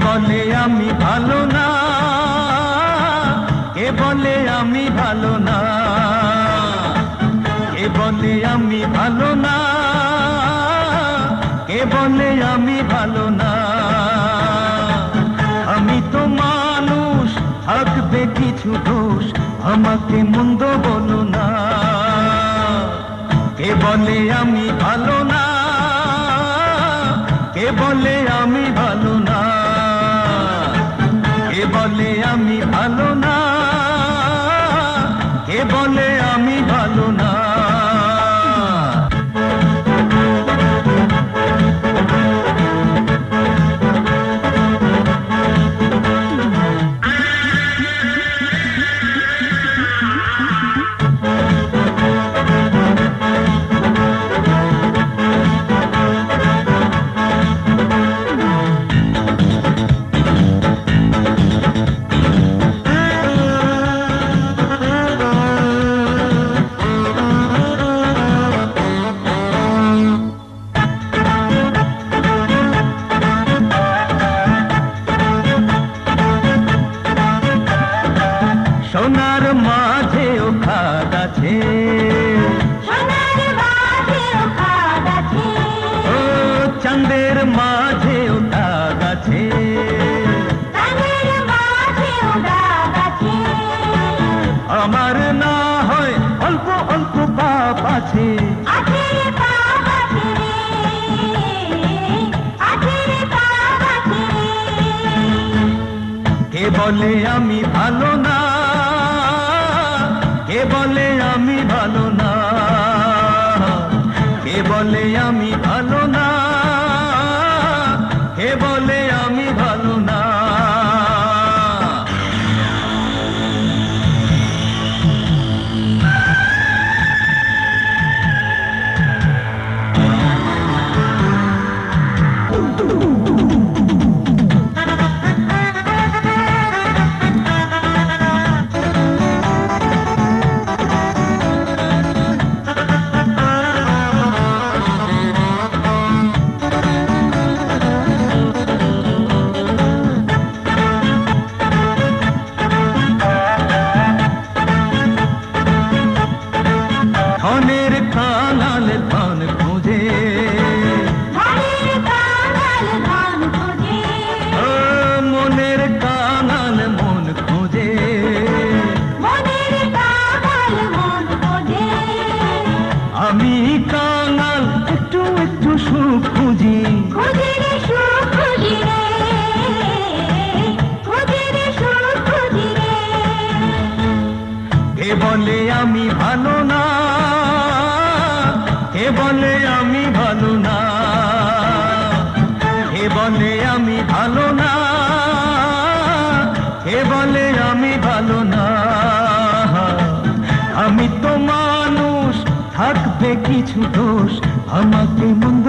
বলে আমি ভালো না, কে বলে আমি ভালো না, কে বলে আমি ভালো না, কে বলে আমি ভালো না। আমি তো মানুষ, থাকবে কিছু দোষ, আমাকে মন্দ বলো না। কে বলে আমি ভালো না, কে বলে আমি ভালো না, কে বলে আমি ভালো না, কে বলে আমি ভালো না। সোনার মাঝেও খাদ আছে, সোনার মাঝেও খাদ আছে, ও চাঁদের মাঝেও দাগ আছে, চাঁদের মাঝেও দাগ আছে। আমার না হয় অল্প অল্প পাপ আছে, আছে রে পাপ আছে রে, আছে রে পাপ আছে রে। কে বলে আমি ভালো না, কে বলে আমি ভালো না, কে বলে আমি ভালো না, কে বলে আমি ভালো না। ধনের কাঙাল ধন খুঁজে, ধনের কাঙাল ধন খোঁজে, ও মনের কাঙাল মন খুঁজে, মনের কাঙাল মন খোঁজে। আমি কাঙাল একটু একটু সুখ খুঁজি, খোঁজে রে সুখ খুঁজি রে, খোঁজে রে সুখ খুঁজি রে। কে বলে আমি ভালো না, কে বলে আমি ভালো না, কে বলে আমি ভালো না, কে বলে আমি ভালো না। আমি তো মানুষ, থাকবে কিছু দোষ, আমাকে মন্দ